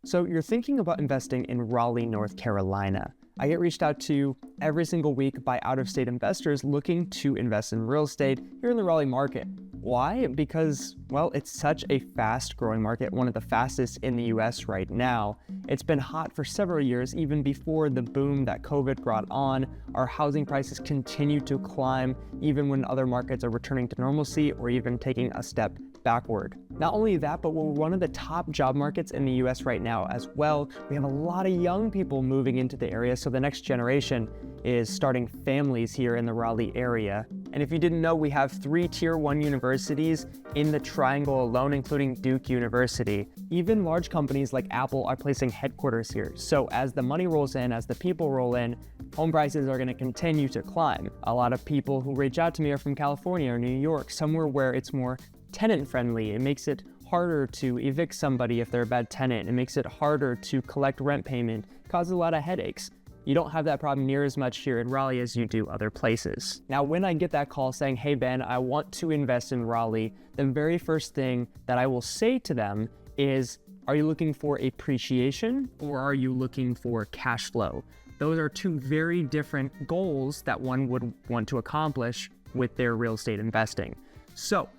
So you're thinking about investing in Raleigh, North Carolina. I get reached out to every single week by out-of-state investors looking to invest in real estate here in the Raleigh market. Why? Because, well, it's such a fast-growing market, one of the fastest in the US right now. It's been hot for several years, even before the boom that COVID brought on. Our housing prices continue to climb, even when other markets are returning to normalcy or even taking a step backward. Not only that, but we're one of the top job markets in the US right now as well. We have a lot of young people moving into the area, so the next generation is starting families here in the Raleigh area. And if you didn't know, we have 3 Tier 1 universities in the Triangle alone, including Duke University. Even large companies like Apple are placing headquarters here. So as the money rolls in, as the people roll in, home prices are going to continue to climb. A lot of people who reach out to me are from California or New York, somewhere where it's more tenant friendly. It makes it harder to evict somebody if they're a bad tenant. It makes it harder to collect rent payment. It causes a lot of headaches. You don't have that problem near as much here in Raleigh as you do other places. Now, when I get that call saying, hey Ben, I want to invest in Raleigh, the very first thing that I will say to them is, are you looking for appreciation or are you looking for cash flow? Those are 2 very different goals that one would want to accomplish with their real estate investing. So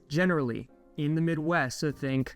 generally in the Midwest, so think,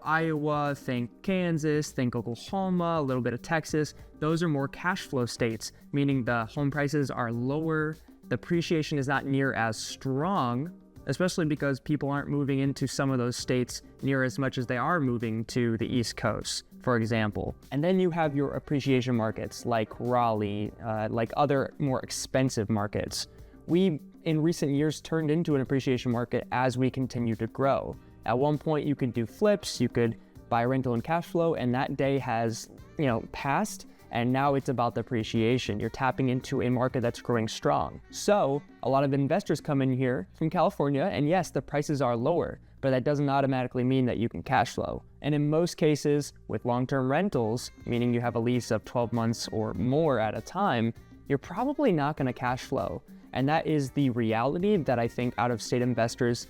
Iowa, think Kansas, think Oklahoma, a little bit of Texas. Those are more cash flow states, meaning the home prices are lower, the appreciation is not near as strong, especially because people aren't moving into some of those states near as much as they are moving to the East Coast, for example. And then you have your appreciation markets like Raleigh, like other more expensive markets. We, in recent years, turned into an appreciation market as we continue to grow. At one point, you could do flips, you could buy rental and cash flow, and that day has, passed, and now it's about the appreciation. You're tapping into a market that's growing strong. So a lot of investors come in here from California, and yes, the prices are lower, but that doesn't automatically mean that you can cash flow. And in most cases, with long-term rentals, meaning you have a lease of 12 months or more at a time, you're probably not going to cash flow. And that is the reality that I think out-of-state investors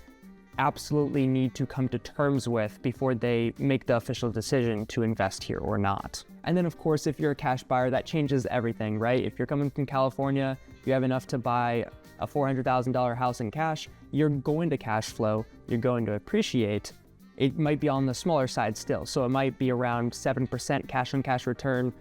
absolutely need to come to terms with before they make the official decision to invest here or not. And then of course, if you're a cash buyer, that changes everything, right? If you're coming from California, you have enough to buy a $400,000 house in cash, you're going to cash flow, you're going to appreciate. It might be on the smaller side still. So it might be around 7% cash on cash return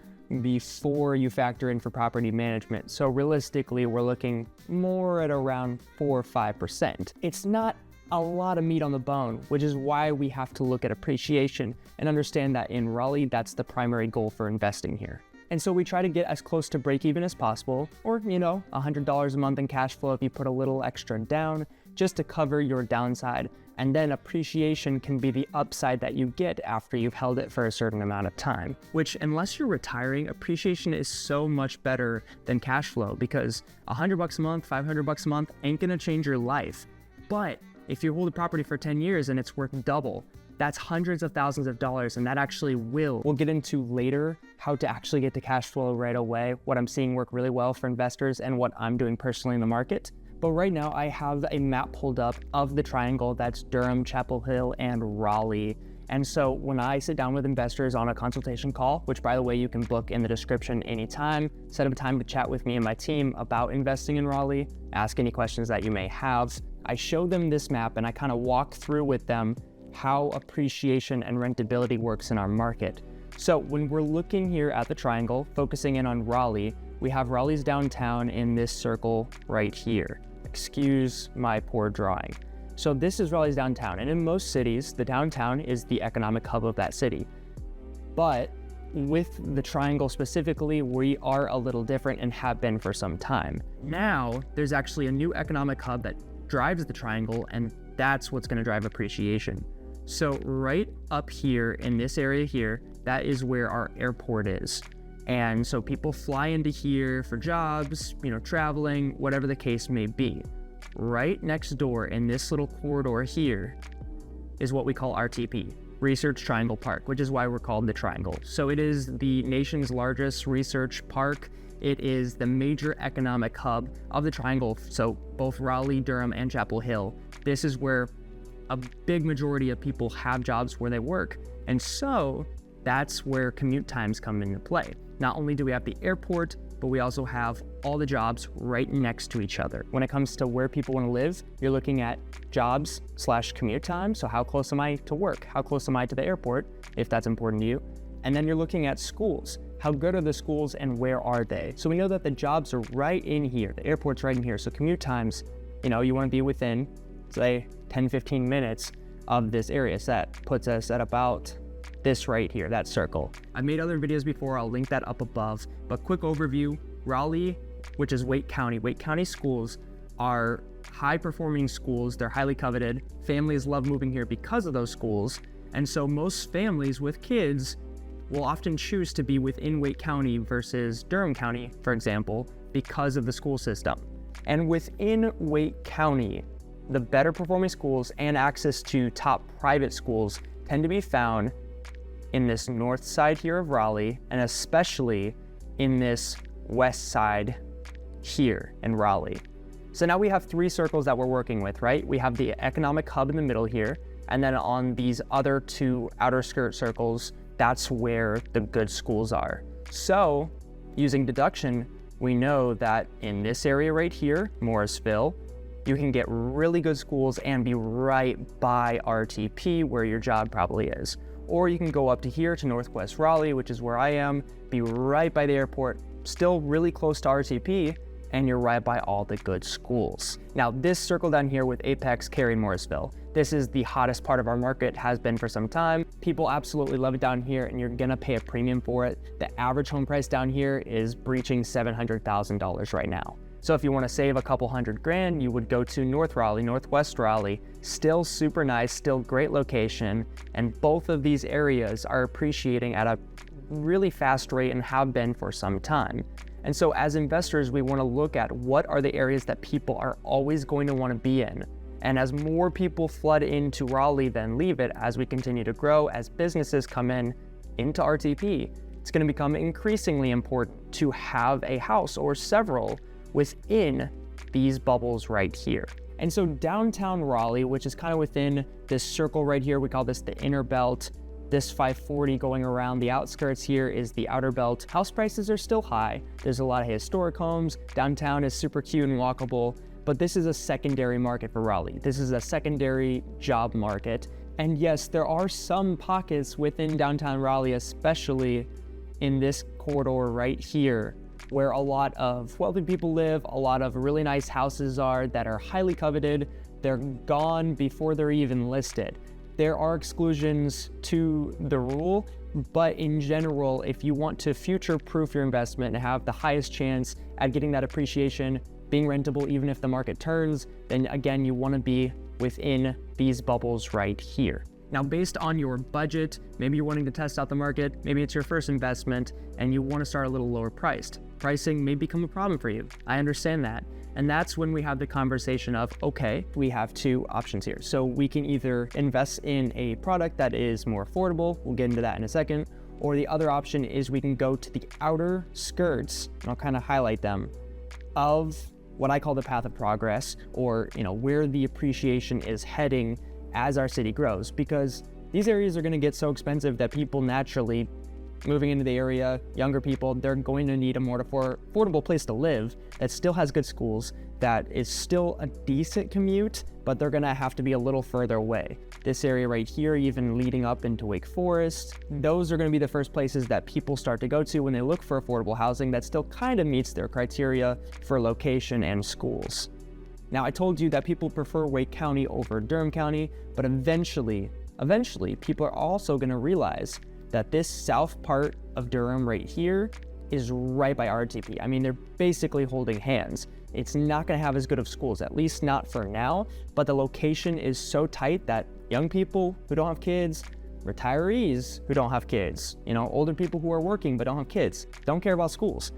before you factor in for property management. So realistically, we're looking more at around 4 or 5%. It's not a lot of meat on the bone, which is why we have to look at appreciation and understand that in Raleigh, that's the primary goal for investing here. And so we try to get as close to break even as possible, or, $100 a month in cash flow if you put a little extra down, just to cover your downside. And then appreciation can be the upside that you get after you've held it for a certain amount of time, which unless you're retiring, appreciation is so much better than cash flow because $100 a month, $500 a month ain't gonna change your life. But if you hold a property for 10 years and it's worth double, that's hundreds of thousands of dollars, and that actually will. We'll get into later how to actually get to cash flow right away, what I'm seeing work really well for investors and what I'm doing personally in the market. But right now I have a map pulled up of the triangle that's Durham, Chapel Hill, and Raleigh. And so when I sit down with investors on a consultation call, which by the way, you can book in the description anytime, set up a time to chat with me and my team about investing in Raleigh, ask any questions that you may have. I show them this map and I kind of walk through with them how appreciation and rentability works in our market. So when we're looking here at the triangle, focusing in on Raleigh, we have Raleigh's downtown in this circle right here. Excuse my poor drawing. So this is Raleigh's downtown, and in most cities, the downtown is the economic hub of that city. But with the triangle specifically, we are a little different and have been for some time. Now, there's actually a new economic hub that drives the triangle, and that's what's going to drive appreciation. So right up here in this area here, that is where our airport is. And so people fly into here for jobs, traveling, whatever the case may be. Right next door in this little corridor here is what we call RTP, Research Triangle Park, which is why we're called the Triangle. So it is the nation's largest research park. It is the major economic hub of the Triangle, so both Raleigh, Durham, and Chapel Hill. This is where a big majority of people have jobs where they work. And so that's where commute times come into play. Not only do we have the airport, but we also have all the jobs right next to each other. When it comes to where people want to live, you're looking at jobs/commute time. So how close am I to work? How close am I to the airport, if that's important to you? And then you're looking at schools. How good are the schools and where are they? So we know that the jobs are right in here. The airport's right in here. So commute times, you want to be within, say, 10, 15 minutes of this area. So that puts us at about this right here, that circle. I've made other videos before, I'll link that up above, but quick overview, Raleigh, which is Wake County schools are high performing schools. They're highly coveted. Families love moving here because of those schools. And so most families with kids will often choose to be within Wake County versus Durham County, for example, because of the school system. And within Wake County, the better performing schools and access to top private schools tend to be found in this north side here of Raleigh, and especially in this west side here in Raleigh. So now we have three circles that we're working with, right? We have the economic hub in the middle here, and then on these other two outer skirt circles, that's where the good schools are. So using deduction, we know that in this area right here, Morrisville, you can get really good schools and be right by RTP where your job probably is. Or you can go up to here to Northwest Raleigh, which is where I am, be right by the airport, still really close to RTP, and you're right by all the good schools. Now this circle down here with Apex, Cary, and Morrisville, this is the hottest part of our market, has been for some time. People absolutely love it down here and you're gonna pay a premium for it. The average home price down here is breaching $700,000 right now. So if you wanna save a couple $100,000, you would go to North Raleigh, Northwest Raleigh, still super nice, still great location. And both of these areas are appreciating at a really fast rate and have been for some time. And so as investors, we wanna look at what are the areas that people are always going to wanna be in. And as more people flood into Raleigh than leave it, as we continue to grow, as businesses come into RTP, it's gonna become increasingly important to have a house or several within these bubbles right here. And so downtown Raleigh, which is kind of within this circle right here, we call this the inner belt. This 540 going around the outskirts here is the outer belt. House prices are still high. There's a lot of historic homes. Downtown is super cute and walkable, but this is a secondary market for Raleigh. This is a secondary job market. And yes, there are some pockets within downtown Raleigh, especially in this corridor right here, where a lot of wealthy people live, a lot of really nice houses are that are highly coveted. They're gone before they're even listed. There are exclusions to the rule, but in general, if you want to future-proof your investment and have the highest chance at getting that appreciation, being rentable even if the market turns, then again, you want to be within these bubbles right here. Now, based on your budget, maybe you're wanting to test out the market, maybe it's your first investment and you want to start a little lower priced. Pricing may become a problem for you. I understand that. And that's when we have the conversation of, okay, we have two options here. So we can either invest in a product that is more affordable, we'll get into that in a second, or the other option is we can go to the outer skirts, and I'll kind of highlight them, of what I call the path of progress, or where the appreciation is heading as our city grows, because these areas are going to get so expensive that people naturally moving into the area, younger people, they're going to need a more affordable place to live that still has good schools, that is still a decent commute, but they're going to have to be a little further away. This area right here, even leading up into Wake Forest, those are going to be the first places that people start to go to when they look for affordable housing that still kind of meets their criteria for location and schools. Now, I told you that people prefer Wake County over Durham County, but eventually, people are also going to realize that this south part of Durham right here is right by RTP. I mean, they're basically holding hands. It's not going to have as good of schools, at least not for now, but the location is so tight that young people who don't have kids, retirees who don't have kids, older people who are working but don't have kids, don't care about schools,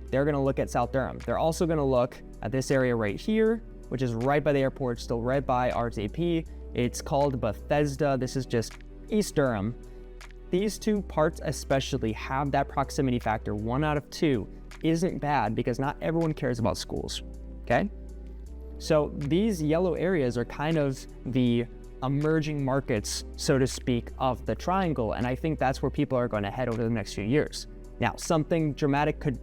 they're going to look at South Durham. They're also going to look at this area right here, which is right by the airport, still right by RTP. It's called Bethesda. This is just East Durham. These two parts especially have that proximity factor. 1 out of 2 isn't bad because not everyone cares about schools, okay? So these yellow areas are kind of the emerging markets, so to speak, of the triangle. And I think that's where people are going to head over the next few years. Now, something dramatic could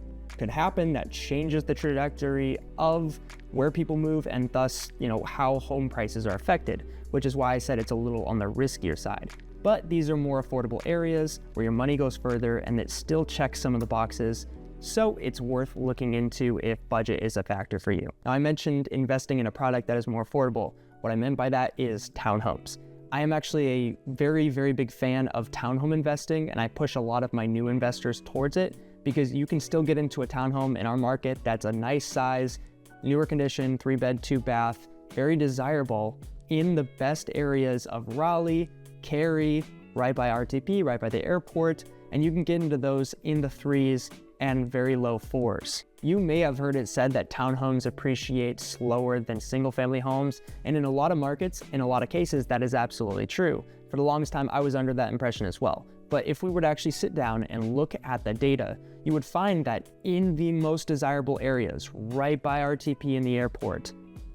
happen that changes the trajectory of where people move and thus, how home prices are affected, which is why I said it's a little on the riskier side. But these are more affordable areas where your money goes further and it still checks some of the boxes. So it's worth looking into if budget is a factor for you. Now, I mentioned investing in a product that is more affordable. What I meant by that is townhomes. I am actually a very, very big fan of townhome investing, and I push a lot of my new investors towards it because you can still get into a townhome in our market that's a nice size, newer condition, 3-bed, 2-bath, very desirable in the best areas of Raleigh, Cary, right by RTP, right by the airport, and you can get into those in the 3s and very low 4s. You may have heard it said that townhomes appreciate slower than single-family homes, and in a lot of markets, in a lot of cases, that is absolutely true. For the longest time, I was under that impression as well. But if we were to actually sit down and look at the data, you would find that in the most desirable areas, right by RTP and the airport,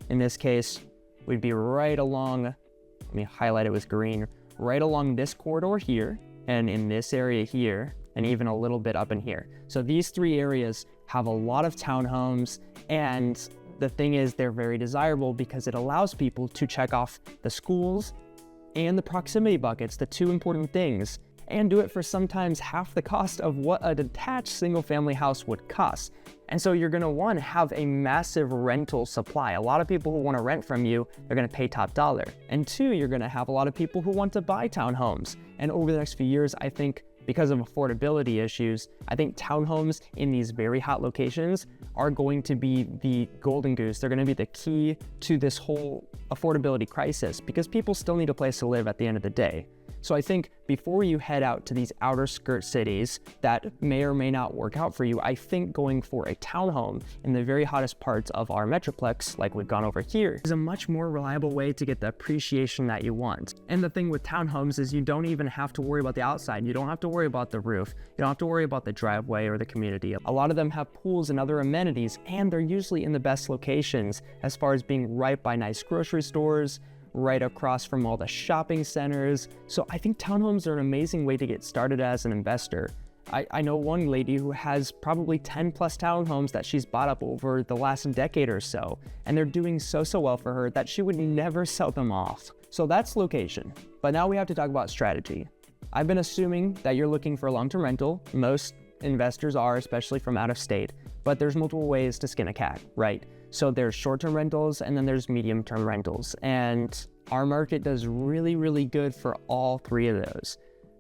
in this case, we'd be right along, let me highlight it with green, right along this corridor here, and in this area here, and even a little bit up in here. So these 3 areas have a lot of townhomes, and the thing is they're very desirable because it allows people to check off the schools and the proximity buckets, the 2 important things, and do it for sometimes half the cost of what a detached single-family house would cost. And so you're gonna one, have a massive rental supply. A lot of people who wanna rent from you, they're gonna pay top dollar. And 2, you're gonna have a lot of people who want to buy townhomes. And over the next few years, I think because of affordability issues, I think townhomes in these very hot locations are going to be the golden goose. They're gonna be the key to this whole affordability crisis because people still need a place to live at the end of the day. So I think before you head out to these outer skirt cities that may or may not work out for you, I think going for a townhome in the very hottest parts of our metroplex, like we've gone over here, is a much more reliable way to get the appreciation that you want. And the thing with townhomes is you don't even have to worry about the outside. You don't have to worry about the roof. You don't have to worry about the driveway or the community. A lot of them have pools and other amenities, and they're usually in the best locations as far as being right by nice grocery stores, right across from all the shopping centers. So I think townhomes are an amazing way to get started as an investor. I know one lady who has probably 10 plus townhomes that she's bought up over the last decade or so, and they're doing so well for her that she would never sell them off. So that's location. But now we have to talk about strategy. I've been assuming that you're looking for a long-term rental. Most investors are, especially from out of state, but there's multiple ways to skin a cat, right? So there's short-term rentals and then there's medium-term rentals. And our market does really, really good for all 3 of those.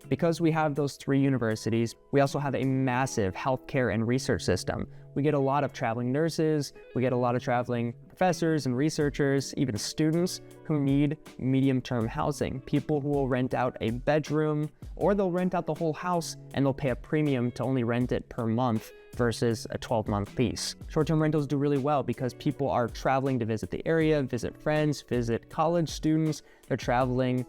Because we have those 3 universities, we also have a massive healthcare and research system. We get a lot of traveling nurses, we get a lot of traveling professors and researchers, even students who need medium-term housing. People who will rent out a bedroom, or they'll rent out the whole house and they'll pay a premium to only rent it per month versus a 12-month lease. Short-term rentals do really well because people are traveling to visit the area, visit friends, visit college students. They're traveling,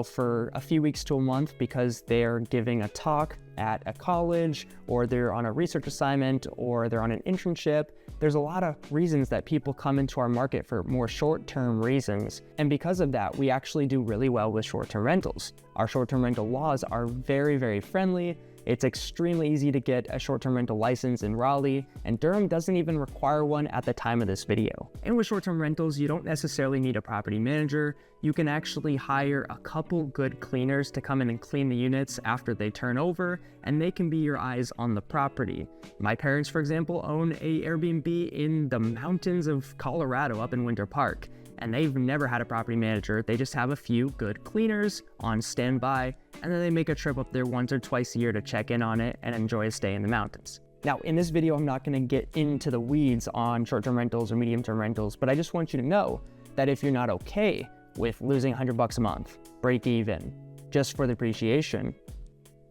for a few weeks to a month because they're giving a talk at a college, or they're on a research assignment, or they're on an internship. There's a lot of reasons that people come into our market for more short-term reasons. And because of that, we actually do really well with short-term rentals. Our short-term rental laws are very, very friendly. It's extremely easy to get a short-term rental license in Raleigh, and Durham doesn't even require one at the time of this video. And with short-term rentals, you don't necessarily need a property manager. You can actually hire a couple good cleaners to come in and clean the units after they turn over, and they can be your eyes on the property. My parents, for example, own a Airbnb in the mountains of Colorado up in Winter Park, and they've never had a property manager. They just have a few good cleaners on standby, and then they make a trip up there once or twice a year to check in on it and enjoy a stay in the mountains. Now, in this video, I'm not gonna get into the weeds on short-term rentals or medium-term rentals, but I just want you to know that if you're not okay with losing $100 a month, break even, just for the appreciation,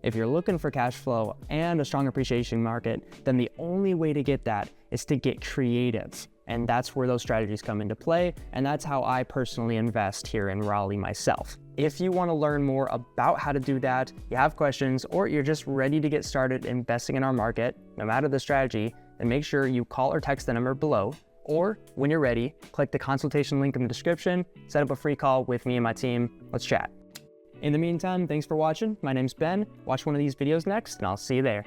if you're looking for cash flow and a strong appreciation market, then the only way to get that is to get creative. And that's where those strategies come into play. And that's how I personally invest here in Raleigh myself. If you want to learn more about how to do that, you have questions, or you're just ready to get started investing in our market, no matter the strategy, then make sure you call or text the number below, Or when you're ready, click the consultation link in the description, set up a free call with me and my team. Let's chat. In the meantime, thanks for watching. My name's Ben. Watch one of these videos next, and I'll see you there.